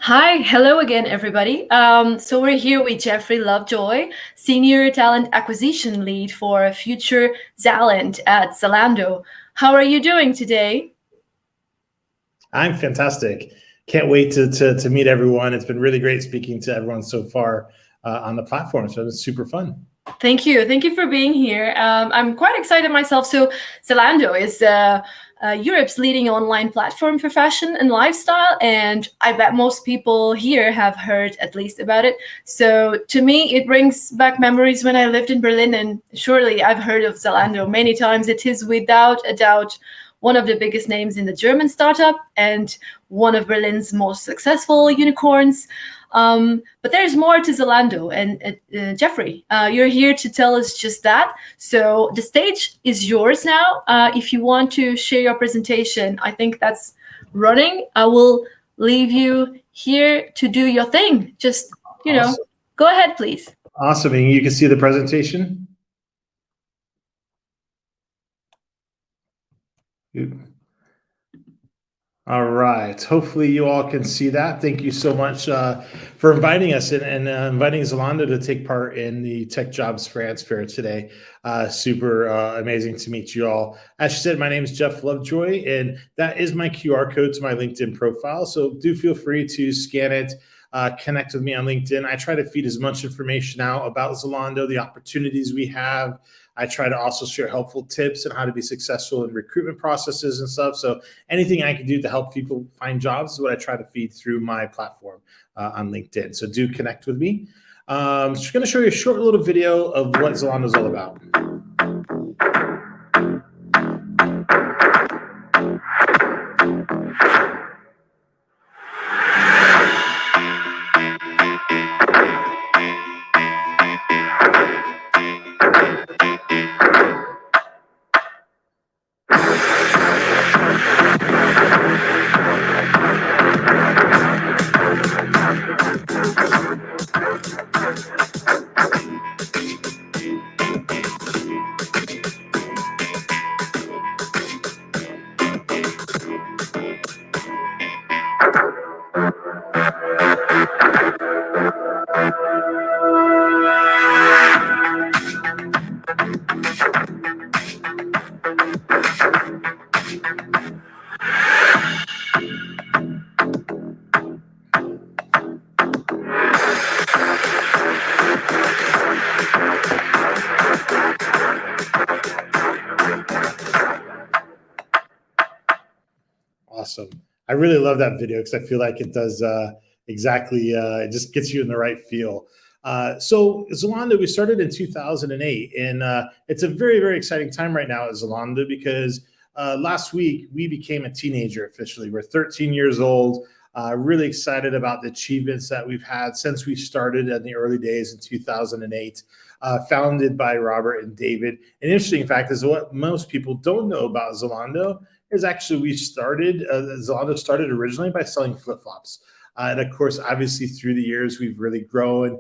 Hi, hello again, everybody. So we're here with Jeffery Lovejoy, Senior Talent Acquisition Lead for Future Zalent at Zalando. How are you doing today? I'm fantastic. Can't wait to meet everyone. It's been really great speaking to everyone so far on the platform. So it's super fun. Thank you. Thank you for being here. I'm quite excited myself. So Zalando is Europe's leading online platform for fashion and lifestyle, and I bet most people here have heard at least about it. So to me, it brings back memories when I lived in Berlin, and surely I've heard of Zalando many times. It is without a doubt one of the biggest names in the German startup and one of Berlin's most successful unicorns. But there's more to Zalando. And Jeffrey, you're here to tell us just that. So the stage is yours now. If you want to share your presentation, I think that's running. I will leave you here to do your thing. Just, Awesome. Go ahead, please. Awesome. And you can see the presentation. All right. Hopefully you all can see that. Thank you so much for inviting us and inviting Zalando to take part in the Tech Jobs France Fair today. Super amazing to meet you all. As she said, my name is Jeff Lovejoy, and that is my QR code to my LinkedIn profile. So do feel free to scan it. Connect with me on LinkedIn. I try to feed as much information out about Zalando, the opportunities we have. I try to also share helpful tips on how to be successful in recruitment processes and stuff. So anything I can do to help people find jobs is what I try to feed through my platform on LinkedIn. So do connect with me. So just going to show you a short little video of what Zalando is all about. Awesome. I really love that video because I feel like it does exactly, it just gets you in the right feel. So Zalando, we started in 2008, and it's a very, very exciting time right now at Zalando because last week we became a teenager officially. We're 13 years old. Really excited about the achievements that we've had since we started in the early days in 2008. Founded by Robert and David. An interesting fact is what most people don't know about Zalando is actually Zalando started originally by selling flip-flops. And of course, obviously through the years, we've really grown.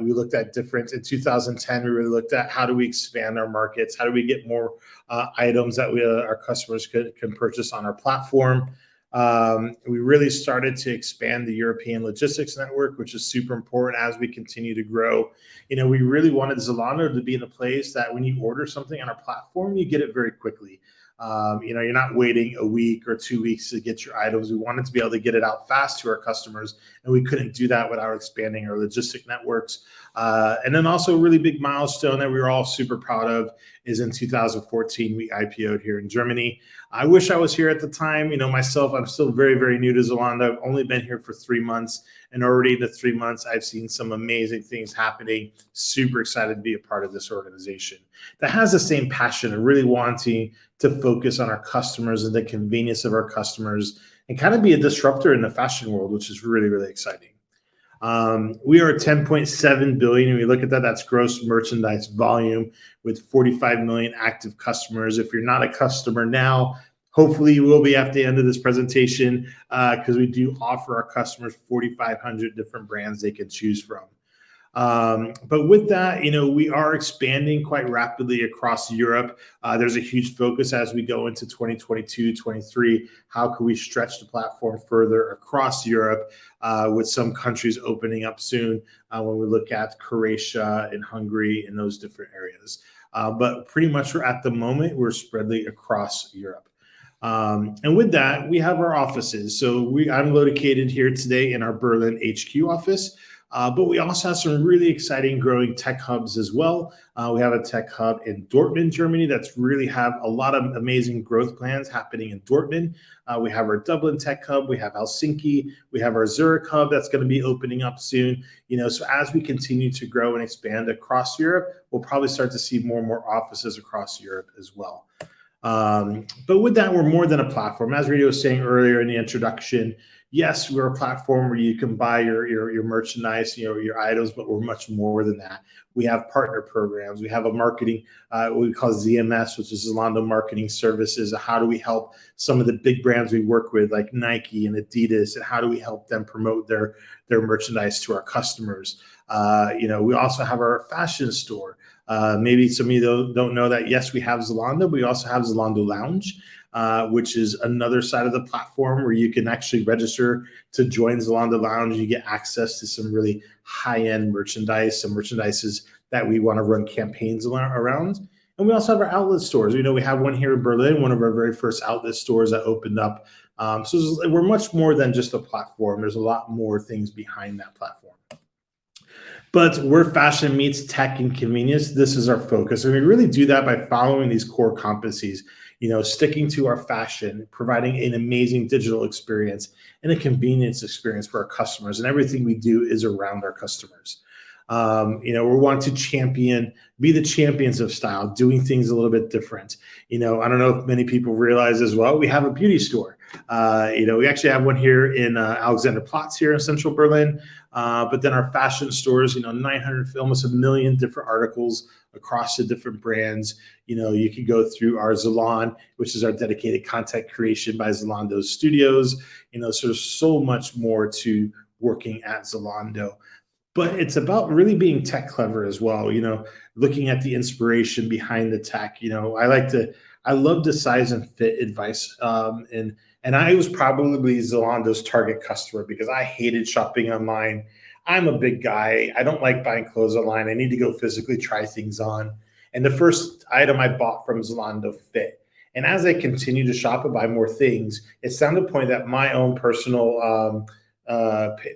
We looked at in 2010, we really looked at how do we expand our markets? How do we get more items that our customers can purchase on our platform? We really started to expand the European logistics network, which is super important as we continue to grow. We really wanted Zalando to be in a place that when you order something on our platform, you get it very quickly. You're not waiting a week or 2 weeks to get your items. We wanted to be able to get it out fast to our customers, and we couldn't do that without expanding our logistic networks. And then also a really big milestone that we were all super proud of is in 2014, we IPO'd here in Germany. I wish I was here at the time. Myself, I'm still very, very new to Zalando. I've only been here for 3 months, and already in the 3 months, I've seen some amazing things happening. Super excited to be a part of this organization that has the same passion of really wanting to focus on our customers and the convenience of our customers and kind of be a disruptor in the fashion world, which is really, really exciting. We are 10.7 billion. And we look at that, that's gross merchandise volume with 45 million active customers. If you're not a customer now, hopefully you will be at the end of this presentation because we do offer our customers 4,500 different brands they can choose from. But with that, we are expanding quite rapidly across Europe. There's a huge focus as we go into 2022, 23. How can we stretch the platform further across Europe, with some countries opening up soon, when we look at Croatia and Hungary and those different areas. But pretty much at the moment, we're spreadly across Europe. And with that, we have our offices. So I'm located here today in our Berlin HQ office. But we also have some really exciting growing tech hubs as well. We have a tech hub in Dortmund, Germany, that's really have a lot of amazing growth plans happening in Dortmund. We have our Dublin tech hub, we have Helsinki, we have our Zurich hub that's going to be opening up soon. So as we continue to grow and expand across Europe, we'll probably start to see more and more offices across Europe as well. But with that, we're more than a platform. As Rita was saying earlier in the introduction, yes, we're a platform where you can buy your merchandise, your items, but we're much more than that. We have partner programs. We have a marketing, what we call ZMS, which is Zalando Marketing Services. How do we help some of the big brands we work with, like Nike and Adidas, and how do we help them promote their merchandise to our customers? We also have our fashion store. Maybe some of you don't know that, yes, we have Zalando, but we also have Zalando Lounge, which is another side of the platform where you can actually register to join Zalando Lounge. You get access to some really high-end merchandise, some merchandises that we want to run campaigns around. And we also have our outlet stores. We have one here in Berlin, one of our very first outlet stores that opened up. So we're much more than just a platform. There's a lot more things behind that platform. But where fashion meets tech and convenience, this is our focus. And we really do that by following these core competencies, sticking to our fashion, providing an amazing digital experience and a convenience experience for our customers. And everything we do is around our customers. We want to be the champions of style, doing things a little bit different. I don't know if many people realize as well, we have a beauty store. We actually have one here in Alexanderplatz here in central Berlin. But then our fashion stores, 900, almost 1 million different articles across the different brands. You can go through our Zalon, which is our dedicated content creation by Zalando Studios. So there's so much more to working at Zalando. But it's about really being tech clever as well, looking at the inspiration behind the tech. I love the size and fit advice. And I was probably Zalando's target customer because I hated shopping online. I'm a big guy. I don't like buying clothes online. I need to go physically try things on. And the first item I bought from Zalando fit. And as I continue to shop and buy more things, it's down to the point that my own personal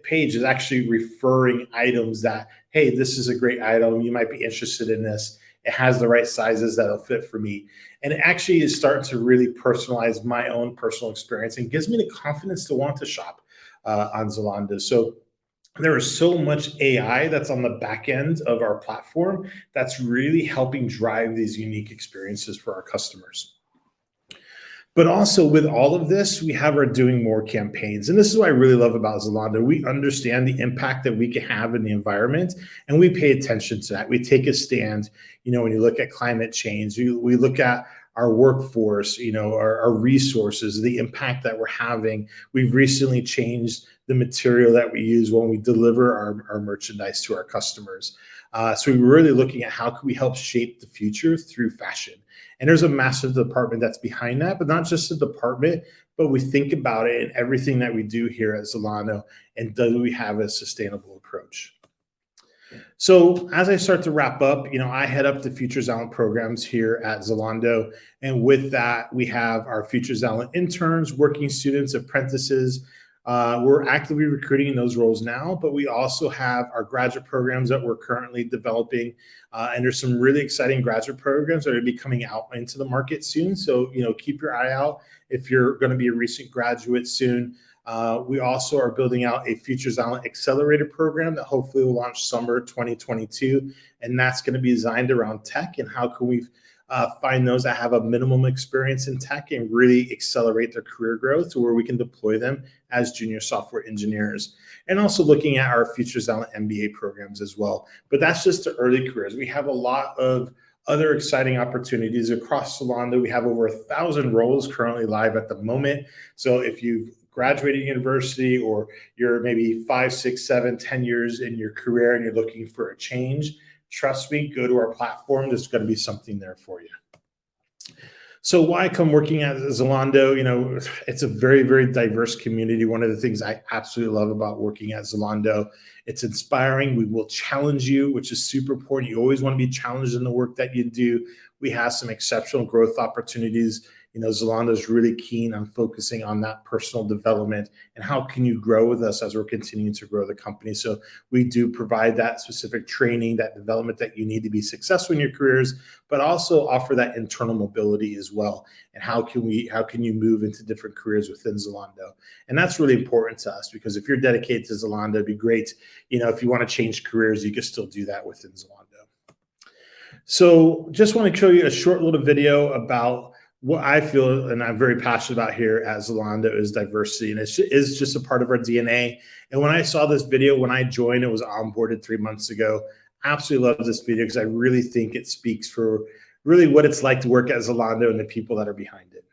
page is actually referring items that, hey, this is a great item. You might be interested in this. It has the right sizes that'll fit for me. And it actually is starting to really personalize my own personal experience and gives me the confidence to want to shop on Zalando. So there is so much AI that's on the back end of our platform that's really helping drive these unique experiences for our customers. But also with all of this, we have our doing more campaigns. And this is what I really love about Zalando. We understand the impact that we can have in the environment, and we pay attention to that. We take a stand, when you look at climate change, we look at our workforce, our resources, the impact that we're having. We've recently changed the material that we use when we deliver our merchandise to our customers. So we're really looking at how can we help shape the future through fashion. And there's a massive department that's behind that, but not just a department, but we think about it in everything that we do here at Zalando, and do we have a sustainable approach? So as I start to wrap up, I head up the Future Zalent programs here at Zalando. And with that, we have our Future Zalent interns, working students, apprentices. We're actively recruiting in those roles now, but we also have our graduate programs that we're currently developing. And there's some really exciting graduate programs that are going to be coming out into the market soon. So, keep your eye out if you're going to be a recent graduate soon. We also are building out a Future Zalent Accelerator program that hopefully will launch summer 2022. And that's going to be designed around tech and how can we find those that have a minimum experience in tech and really accelerate their career growth to where we can deploy them as junior software engineers. And also looking at our Future Zalent MBA programs as well. But that's just the early careers. We have a lot of other exciting opportunities across Zalando. We have over 1,000 roles currently live at the moment. So if you've graduating university, or you're maybe 5, 6, 7, 10 years in your career and you're looking for a change, trust me, go to our platform. There's going to be something there for you. So why come working at Zalando? It's a very, very diverse community. One of the things I absolutely love about working at Zalando, it's inspiring. We will challenge you, which is super important. You always want to be challenged in the work that you do. We have some exceptional growth opportunities. Zalando is really keen on focusing on that personal development and how can you grow with us as we're continuing to grow the company. So we do provide that specific training, that development that you need to be successful in your careers, but also offer that internal mobility as well. And how can you move into different careers within Zalando? And that's really important to us, because if you're dedicated to Zalando, it'd be great. If you want to change careers, you can still do that within Zalando. So just want to show you a short little video about what I feel and I'm very passionate about here at Zalando is diversity. And it is just a part of our DNA. And when I saw this video, when I joined, it was onboarded 3 months ago. Absolutely love this video because I really think it speaks for really what it's like to work at Zalando and the people that are behind it.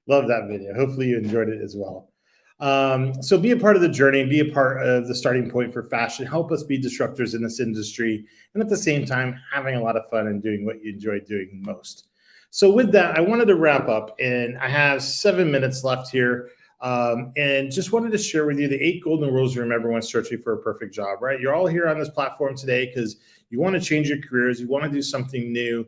Love that video. Hopefully you enjoyed it as well. So be a part of the journey, be a part of the starting point for fashion. Help us be disruptors in this industry, and at the same time, having a lot of fun and doing what you enjoy doing most. So with that, I wanted to wrap up, and I have 7 minutes left here. And just wanted to share with you the 8 golden rules to remember when searching for a perfect job, right? You're all here on this platform today because you want to change your careers. You want to do something new.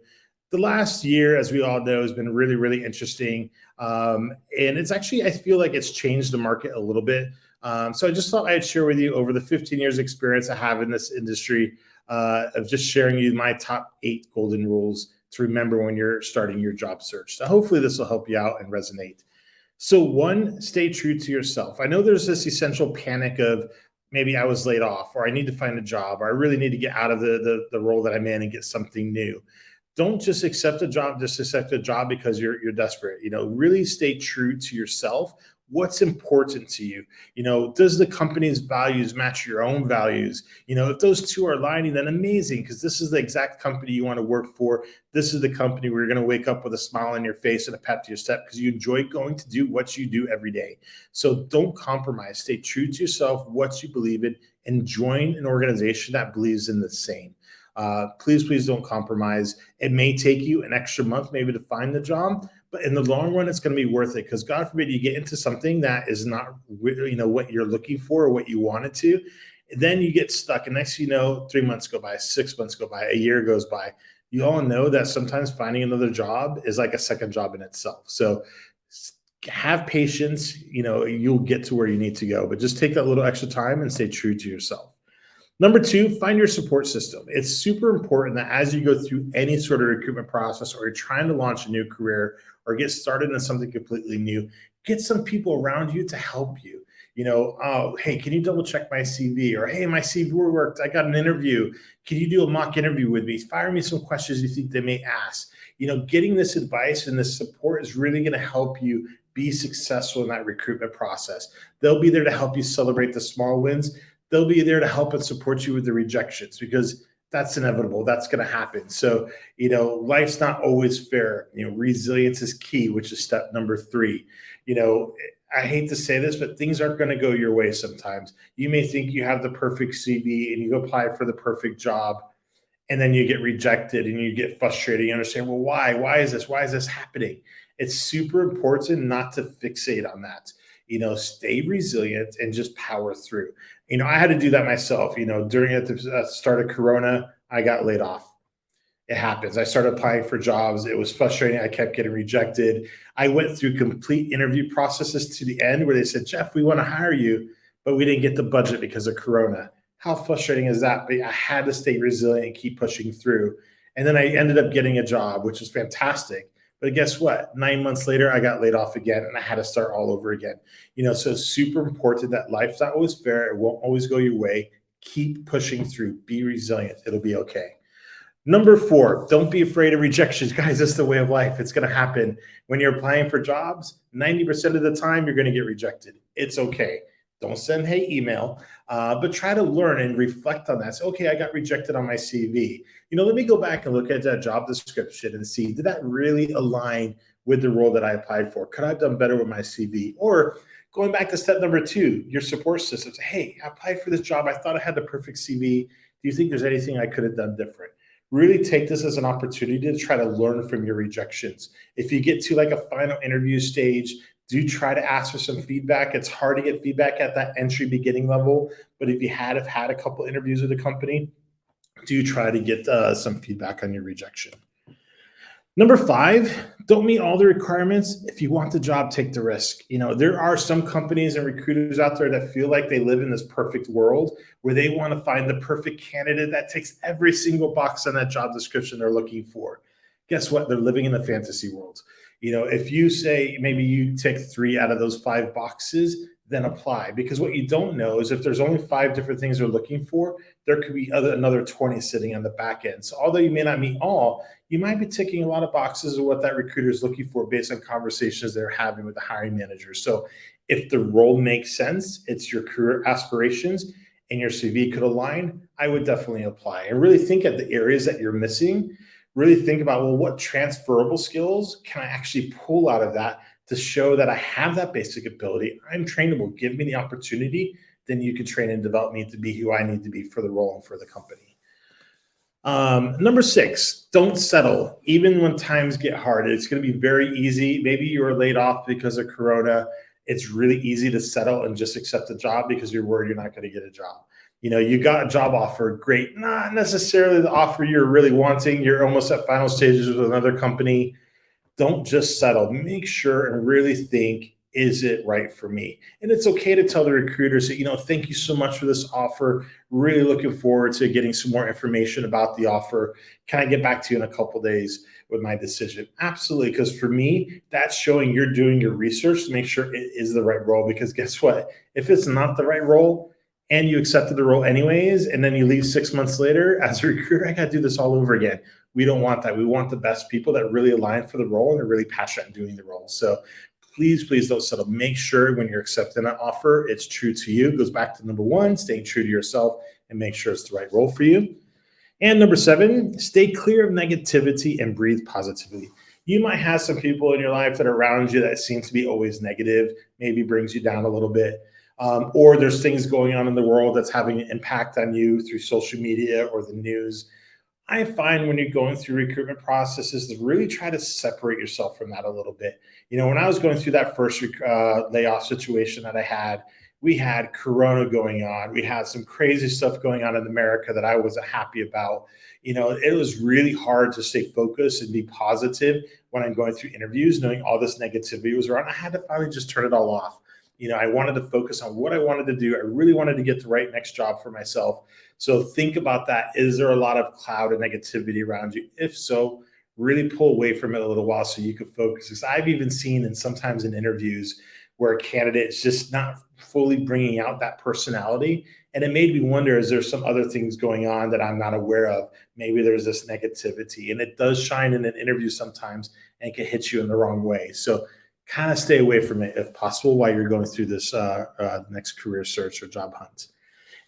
The last year, as we all know, has been really, really interesting. And it's actually, I feel like it's changed the market a little bit. So I just thought I'd share with you over the 15 years experience I have in this industry of just sharing you my top 8 golden rules to remember when you're starting your job search. So hopefully this will help you out and resonate. So 1, stay true to yourself. I know there's this essential panic of maybe I was laid off, or I need to find a job, or I really need to get out of the role that I'm in and get something new. Don't just accept a job, because you're desperate. Really stay true to yourself. What's important to you? Does the company's values match your own values? If those two are aligning, then amazing, because this is the exact company you want to work for. This is the company where you're going to wake up with a smile on your face and a pep to your step because you enjoy going to do what you do every day. So don't compromise. Stay true to yourself, what you believe in, and join an organization that believes in the same. Please don't compromise. It may take you an extra month maybe to find the job, but in the long run, it's going to be worth it, because God forbid you get into something that is not what you're looking for or what you wanted to. Then you get stuck, and next 3 months go by, 6 months go by, a year goes by. You all know that sometimes finding another job is like a second job in itself. So have patience. You'll get to where you need to go, but just take that little extra time and stay true to yourself. Number 2, find your support system. It's super important that as you go through any sort of recruitment process, or you're trying to launch a new career or get started in something completely new, get some people around you to help you. Oh, hey, can you double check my CV? Or, hey, my CV worked. I got an interview. Can you do a mock interview with me? Fire me some questions you think they may ask. Getting this advice and this support is really going to help you be successful in that recruitment process. They'll be there to help you celebrate the small wins. They'll be there to help and support you with the rejections, because that's inevitable. That's going to happen. So, life's not always fair. Resilience is key, which is step number 3. I hate to say this, but things aren't going to go your way sometimes. You may think you have the perfect CV and you apply for the perfect job, and then you get rejected and you get frustrated. You understand, well, why? Why is this? Why is this happening? It's super important not to fixate on that. Stay resilient and just power through. I had to do that myself. During at the start of Corona, I got laid off. It happens. I started applying for jobs. It was frustrating. I kept getting rejected. I went through complete interview processes to the end where they said, Jeff, we want to hire you, but we didn't get the budget because of Corona. How frustrating is that? But I had to stay resilient and keep pushing through. And then I ended up getting a job, which was fantastic. But guess what? 9 months later, I got laid off again and I had to start all over again. So it's super important that life's not always fair. It won't always go your way. Keep pushing through. Be resilient. It'll be okay. Number 4, don't be afraid of rejections. Guys, that's the way of life. It's going to happen. When you're applying for jobs, 90% of the time, you're going to get rejected. It's okay. Don't send hate email, but try to learn and reflect on that. Say, okay, I got rejected on my CV. Let me go back and look at that job description and see, did that really align with the role that I applied for? Could I have done better with my CV? Or going back to step number 2, your support system. Say, hey, I applied for this job. I thought I had the perfect CV. Do you think there's anything I could have done different? Really take this as an opportunity to try to learn from your rejections. If you get to like a final interview stage, do try to ask for some feedback. It's hard to get feedback at that entry beginning level, but if you have had a couple interviews with a company, do try to get some feedback on your rejection. Number 5, don't meet all the requirements. If you want the job, take the risk. There are some companies and recruiters out there that feel like they live in this perfect world where they want to find the perfect candidate that ticks every single box on that job description they're looking for. Guess what? They're living in a fantasy world. If you say maybe you tick 3 out of those 5 boxes, then apply. Because what you don't know is if there's only 5 different things they're looking for, there could be another 20 sitting on the back end. So although you may not meet all, you might be ticking a lot of boxes of what that recruiter is looking for based on conversations they're having with the hiring manager. So if the role makes sense, it's your career aspirations, and your CV could align, I would definitely apply. And really think at the areas that you're missing. Really think about, well, what transferable skills can I actually pull out of that to show that I have that basic ability? I'm trainable. Give me the opportunity. Then you can train and develop me to be who I need to be for the role and for the company. Number 6, don't settle. Even when times get hard, it's going to be very easy. Maybe you were laid off because of Corona. It's really easy to settle and just accept a job because you're worried you're not going to get a job. You got a job offer, great. Not necessarily the offer you're really wanting. You're almost at final stages with another company. Don't just settle. Make sure and really think, is it right for me? And it's okay to tell the recruiter, say, thank you so much for this offer. Really looking forward to getting some more information about the offer. Can I get back to you in a couple of days with my decision? Absolutely. Because for me, that's showing you're doing your research to make sure it is the right role. Because guess what? If it's not the right role, and you accepted the role anyways, and then you leave 6 months later, as a recruiter, I got to do this all over again. We don't want that. We want the best people that really align for the role and are really passionate in doing the role. So please don't settle. Make sure when you're accepting an offer, it's true to you. It goes back to number 1, staying true to yourself and make sure it's the right role for you. And number 7, stay clear of negativity and breathe positivity. You might have some people in your life that are around you that seem to be always negative, maybe brings you down a little bit. Or there's things going on in the world that's having an impact on you through social media or the news. I find when you're going through recruitment processes to really try to separate yourself from that a little bit. When I was going through that first layoff situation that I had, we had Corona going on. We had some crazy stuff going on in America that I wasn't happy about. It was really hard to stay focused and be positive when I'm going through interviews, knowing all this negativity was around. I had to finally just turn it all off. I wanted to focus on what I wanted to do. I really wanted to get the right next job for myself. So think about that. Is there a lot of cloud and negativity around you? If so, really pull away from it a little while so you can focus. Because I've even seen, and sometimes in interviews, where a candidate is just not fully bringing out that personality. And it made me wonder, is there some other things going on that I'm not aware of? Maybe there's this negativity. And it does shine in an interview sometimes and can hit you in the wrong way. So kind of stay away from it if possible while you're going through this next career search or job hunt.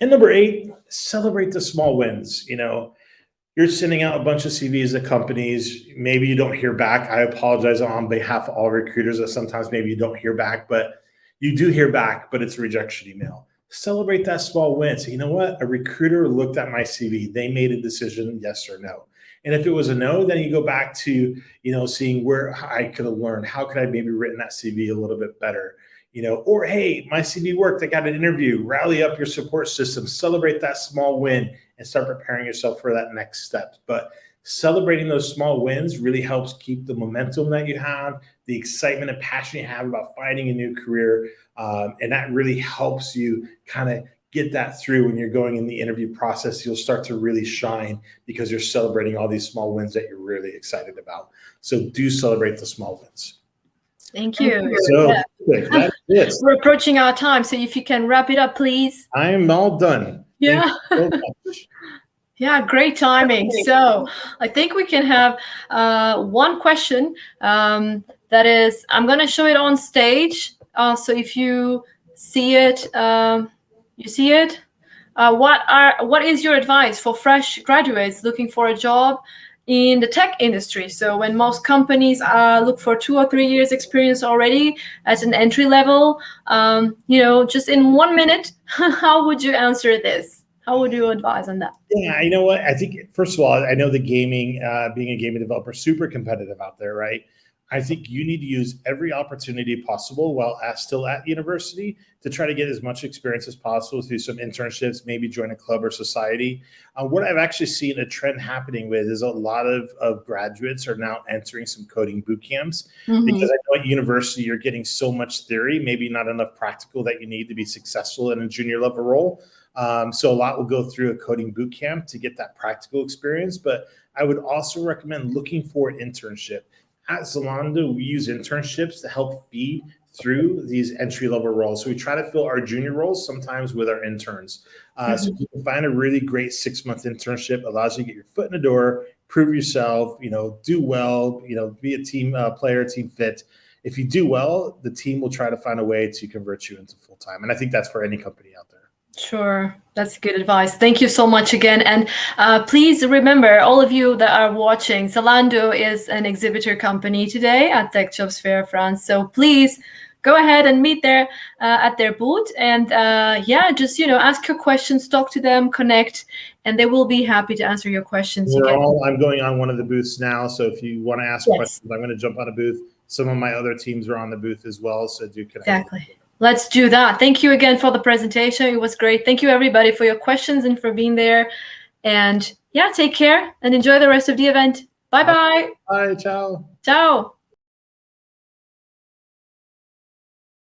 And number 8, celebrate the small wins. You're sending out a bunch of CVs to companies. Maybe you don't hear back. I apologize on behalf of all recruiters that sometimes maybe you don't hear back, but You do hear back, but it's a rejection email. Celebrate that small win. So you know what? A recruiter looked at my CV. They made a decision, yes or no. And if it was a no, then you go back to, seeing where I could have learned. How could I maybe written that CV a little bit better? Or hey, my CV worked. I got an interview. Rally up your support system. Celebrate that small win and start preparing yourself for that next step. But celebrating those small wins really helps keep the momentum that you have, the excitement and passion you have about finding a new career. And that really helps you kind of get that through when you're going in the interview process. You'll start to really shine because you're celebrating all these small wins that you're really excited about. So do celebrate the small wins. Thank you. So that's it. We're approaching our time. So if you can wrap it up, please. I'm all done. Yeah. Thank you so much. Yeah, great timing. So I think we can have one question that is, I'm going to show it on stage. So if you see it, what is your advice for fresh graduates looking for a job in the tech industry? So when most companies look for 2 or 3 years experience already at an entry level, just in 1 minute, how would you answer this? How would you advise on that? Yeah, you know what? I think, first of all, I know the gaming, being a gaming developer, super competitive out there, right? I think you need to use every opportunity possible while still at university to try to get as much experience as possible through some internships, maybe join a club or society. What I've actually seen a trend happening with is a lot of graduates are now entering some coding boot camps because I know at university you're getting so much theory, maybe not enough practical that you need to be successful in a junior level role. So a lot will go through a coding boot camp to get that practical experience. But I would also recommend looking for an internship. At Zalando, we use internships to help feed through these entry-level roles. So we try to fill our junior roles sometimes with our interns. So you can find a really great 6-month internship, allows you to get your foot in the door, prove yourself, do well, be a team player, team fit. If you do well, the team will try to find a way to convert you into full-time. And I think that's for any company out there. Sure. That's good advice. Thank you so much again. And please remember, all of you that are watching, Zalando is an exhibitor company today at Tech Jobs Fair France. So please go ahead and meet there at their booth. And just, ask your questions, talk to them, connect, and they will be happy to answer your questions. I'm going on one of the booths now. So if you want to ask questions, I'm going to jump on a booth. Some of my other teams are on the booth as well. So do connect. Exactly. Let's do that. Thank you again for the presentation. It was great. Thank you, everybody, for your questions and for being there. And take care and enjoy the rest of the event. Bye-bye. Bye. Ciao. Ciao.